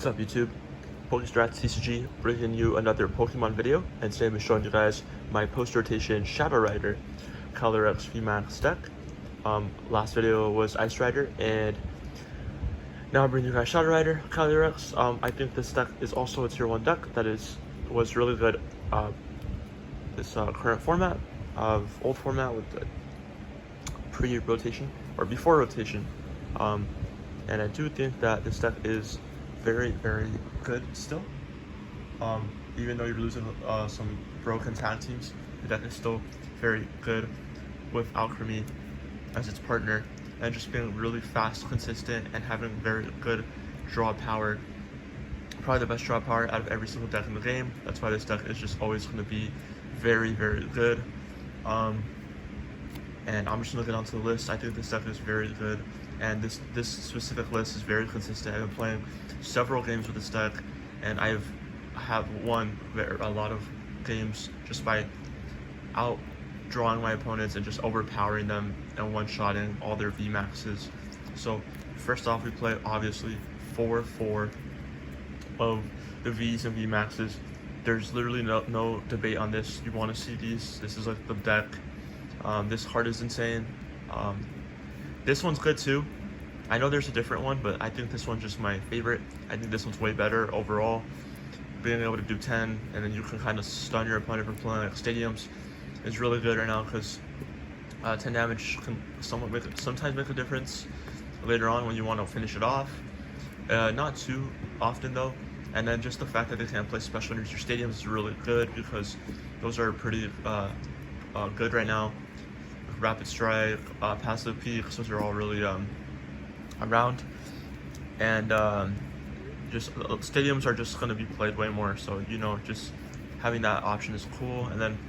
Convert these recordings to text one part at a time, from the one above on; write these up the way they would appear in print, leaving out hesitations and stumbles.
What's up YouTube? PokeStrats TCG bringing you another Pokemon video, and today I'm showing you guys my post-rotation Shadow Rider calyrex vmax deck. Last video was Ice Rider, and now I'm bringing you guys Shadow Rider calyrex. I think this deck is also a tier 1 deck that was really good this current format of old format with the pre-rotation or before rotation. And I do think that this deck is very good still. Even though you're losing some broken tag teams, the deck is still very good with Alchemy as its partner, and just being really fast, consistent, and having very good draw power. Probably the best draw power out of every single deck in the game. That's why this deck is just always going to be very good. And I'm just going to get onto the list. I think this deck is very good, and this specific list is very consistent. I've been playing several games with this deck, and I have won a lot of games just by outdrawing my opponents and just overpowering them and one-shotting all their VMAXs. So first off, we play obviously 4 of the Vs and VMAXs. There's literally no debate on this. You want to see these. This is like the deck. This card is insane. This one's good too. I know there's a different one, but I think this one's just my favorite. I think this one's way better overall. Being able to do 10, and then you can kind of stun your opponent from playing like stadiums is really good right now, because 10 damage can sometimes make a difference later on when you want to finish it off. Not too often though. And then just the fact that they can't play special energy stadiums is really good, because those are pretty good right now. Rapid Strike, Passive Peaks, those are all really around. And just stadiums are just going to be played way more, so you know, just having that option is cool. And then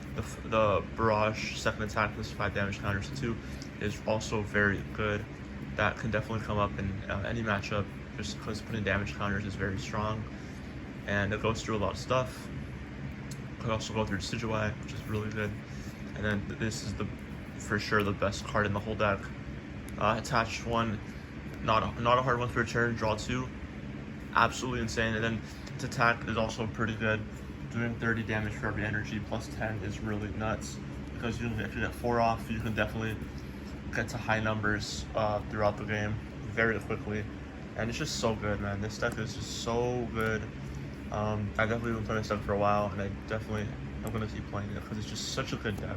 the Barrage second attack plus 5 damage counters too is also very good. That can definitely come up in any matchup, just because putting damage counters is very strong, and it goes through a lot of stuff. Could also go through Decidueye, which is really good. And then this is for sure the best card in the whole deck. Attach 1, not a hard one for return. Draw 2, absolutely insane. And then its attack is also pretty good, doing 30 damage for every energy plus 10 is really nuts, because if you get 4 off, you can definitely get to high numbers throughout the game very quickly. And it's just so good, man. This deck is just so good. I've definitely been playing this deck for a while, and I'm going to keep playing it because it's just such a good deck.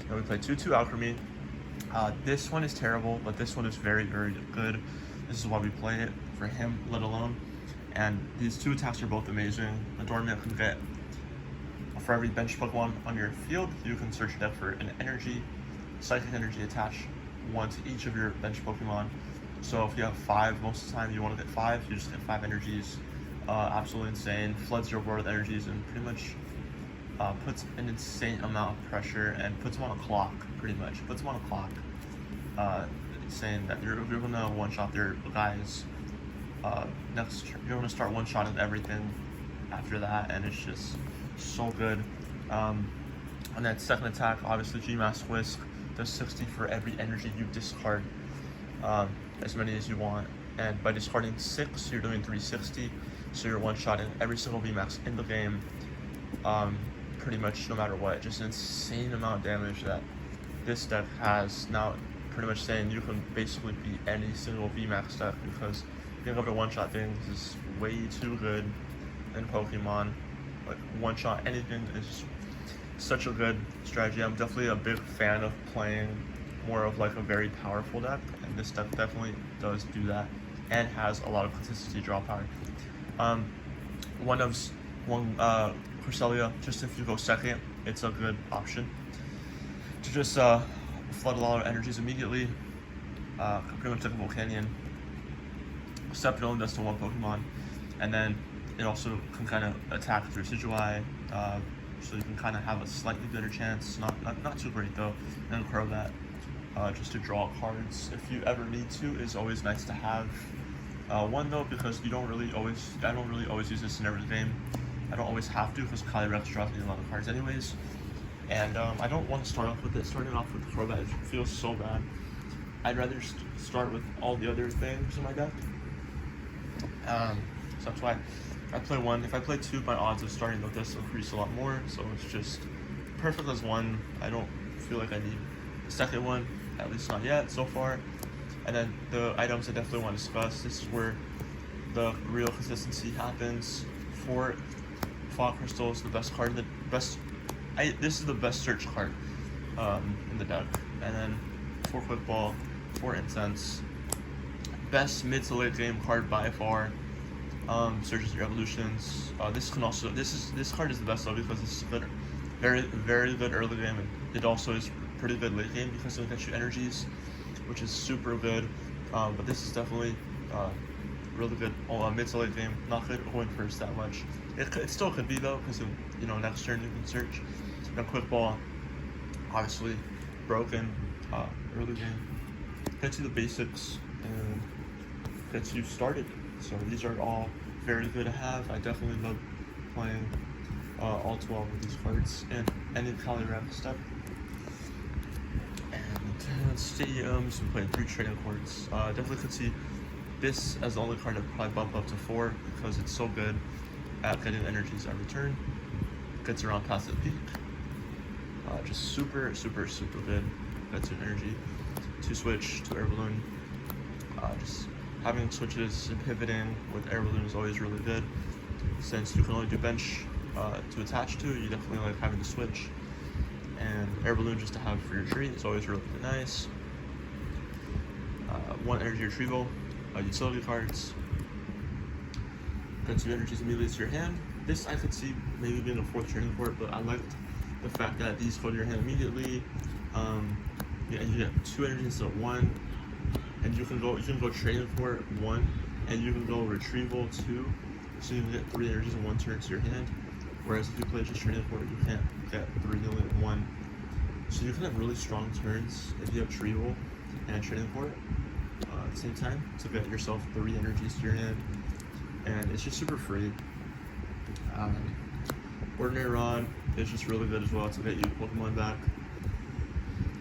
And we play 2/2 Alchemy. This one is terrible, but this one is very good. This is why we play it, for him let alone. And these 2 attacks are both amazing. The Dormant can get, for every bench Pokemon on your field, you can search your deck for an energy, psychic energy, attach 1 to each of your bench Pokemon. So if you have 5, most of the time you want to get 5, you just get 5 energies. Absolutely insane. Floods your board with energies and pretty much puts an insane amount of pressure and puts them on a clock, pretty much. Puts them on a clock, saying that you're gonna one-shot their guys next. You're gonna start one-shotting everything after that, and it's just so good. And then second attack, obviously G-Mass Whisk does 60 for every energy you discard, as many as you want. And by discarding 6, you're doing 360, so you're one-shotting every single VMAX in the game. Pretty much no matter what. Just an insane amount of damage that this deck has. Now pretty much saying you can basically beat any single VMAX deck, because being able to one-shot things is way too good in Pokemon. Like, one-shot anything is such a good strategy. I'm definitely a big fan of playing more of like a very powerful deck, and this deck definitely does do that and has a lot of consistency draw power. One Cresselia, just if you go second, it's a good option to just flood a lot of energies immediately. Pretty much like a Volcanion, except it only does to 1 Pokemon, and then it also can kind of attack through Decidueye, so you can kind of have a slightly better chance. Not too great though. And Crobat, just to draw cards if you ever need to, is always nice to have. One though, because I don't really always use this in every game. I don't always have to, because calyrex draws me a lot of cards anyways. And I don't want to start off with it. Starting off with Crobat feels so bad. I'd rather start with all the other things in my deck. So that's why I play 1. If I play 2, my odds of starting with this increase a lot more. So it's just perfect as 1. I don't feel like I need the second one, at least not yet so far. And then the items I definitely want to discuss. This is where the real consistency happens. For Fog Crystal is the best card in the best. This is the best search card in the deck. And then for Quick Ball, for Incense, best mid to late game card by far. Surges and Revolutions. This card is the best though because it's good, very good early game, and it also is pretty good late game because it'll get you energies, which is super good. But this is definitely really good mid to late game. Not good going first that much. It still could be though, because next turn you can search. And Quick Ball, obviously broken early game. Gets you the basics and gets you started. So these are all very good to have. I definitely love playing all 12 of these cards and any calyrex deck. And stadiums, we played 3 trading cards. Definitely could see this as the only card I'd probably bump up to 4 because it's so good at getting energies every turn. Gets around past the peak. Just super good. Gets your energy. 2 switch to air balloon. Just having switches and pivoting with air balloon is always really good. Since you can only do bench to attach to, you definitely like having the switch. And air balloon just to have for your tree is always really nice. 1 energy retrieval, utility cards. Gets you energies immediately to your hand. This I could see maybe being a 4th training port, but I liked the fact that these go to your hand immediately. Yeah, and you get 2 energies instead of 1. And you can go trading for 1, and you can go retrieval 2, so you can get 3 energies in 1 turn to your hand. Whereas if you play just trading for it, you can't get 3 only in 1. So you can have really strong turns if you have retrieval and trading for it at the same time to get yourself 3 energies to your hand, and it's just super free. Ordinary Rod is just really good as well to get you Pokemon back.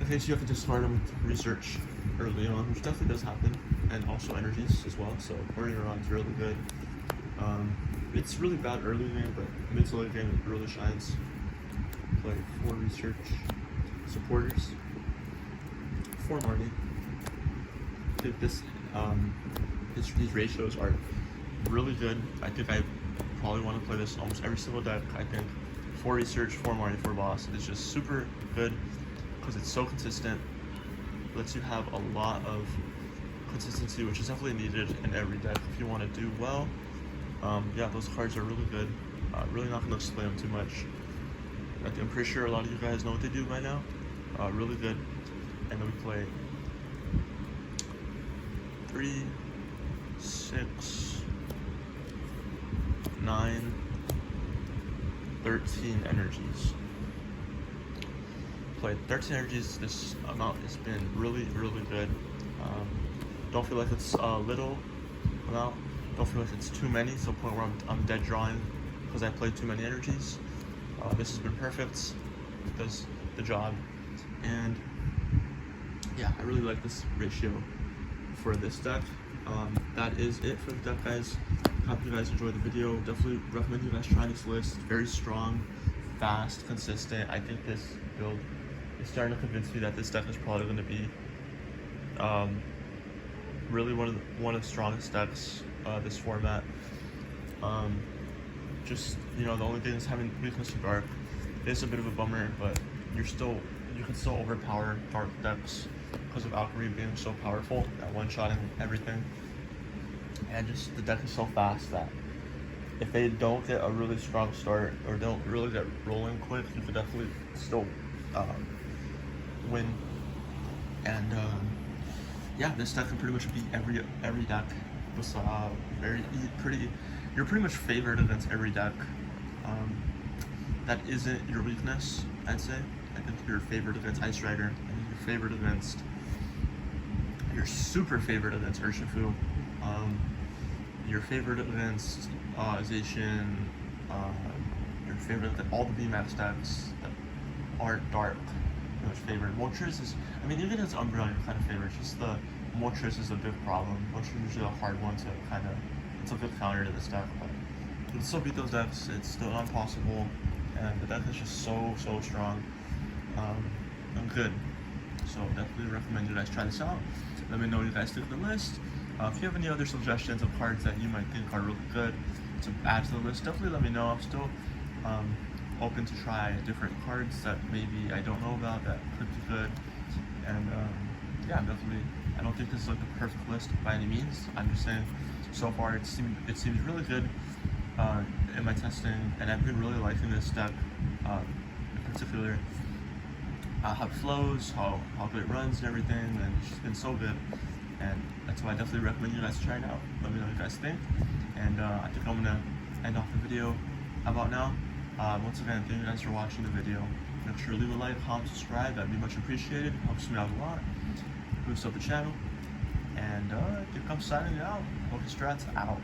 In case you have to discard them with research early on, which definitely does happen, and also energies as well. So Ordinary Rod is really good. It's really bad early game, but mid to late game it really shines. Play 4 research supporters, 4 Marty. I think these ratios are really good. I think I probably want to play this in almost every single deck. I think 4 research, 4 Marty, 4 boss is just super good because it's so consistent. Lets you have a lot of consistency, which is definitely needed in every deck if you want to do well. Yeah, those cards are really good. Really not going to explain them too much. I'm pretty sure a lot of you guys know what they do by now. Really good. And then we play 3, 6, 9, 13 energies. Played 13 energies. This amount has been really good. Don't feel like it's a little amount. Don't feel like it's too many to the point where I'm dead drawing because I played too many energies. This has been perfect. It does the job. And yeah, I really like this ratio for this deck. That is it for the deck, guys. Hope you guys enjoyed the video. Definitely recommend you guys try this list. Very strong, fast, consistent. I think this build is starting to convince me that this deck is probably going to be really one of the strongest decks this format. Just the only thing is having weakness to dark is a bit of a bummer, but you can still overpower dark decks because of Alchemy being so powerful at one-shotting everything. And just the deck is so fast that if they don't get a really strong start or don't really get rolling quick, you could definitely still win. And yeah, this deck can pretty much beat every deck. You're pretty much favored against every deck that isn't your weakness, I'd say. I think you're favored against Ice Rider. I think you're super favored against Urshifu. You're favored against Zacian. You're favored against all the vmax decks that aren't dark. Pretty much favored. Moltres is, even against Umbreon, you're kind of favored. It's just the Moltres is a big problem. Moltres is usually a hard one to kind of it's a good counter to this deck. But you can still beat those decks. It's still not impossible, and the deck is just so strong and good. So definitely recommend you guys try this out. Let me know what you guys think of the list. If you have any other suggestions of cards that you might think are really good to add to the list, definitely let me know. I'm still open to try different cards that maybe I don't know about that could be good. And yeah, definitely. I don't think this is like the perfect list by any means. I'm just saying, so far it seems really good in my testing, and I've been really liking this deck in particular. How it flows, how good it runs and everything, and it's just been so good. And that's why I definitely recommend you guys try it out. Let me know what you guys think. And I think I'm gonna end off the video about now. Once again, thank you guys for watching the video. Make sure to leave a like, comment, subscribe. That'd be much appreciated. Helps me out a lot. Boosts up the channel. And I think I'm signing out. Focus Strats out.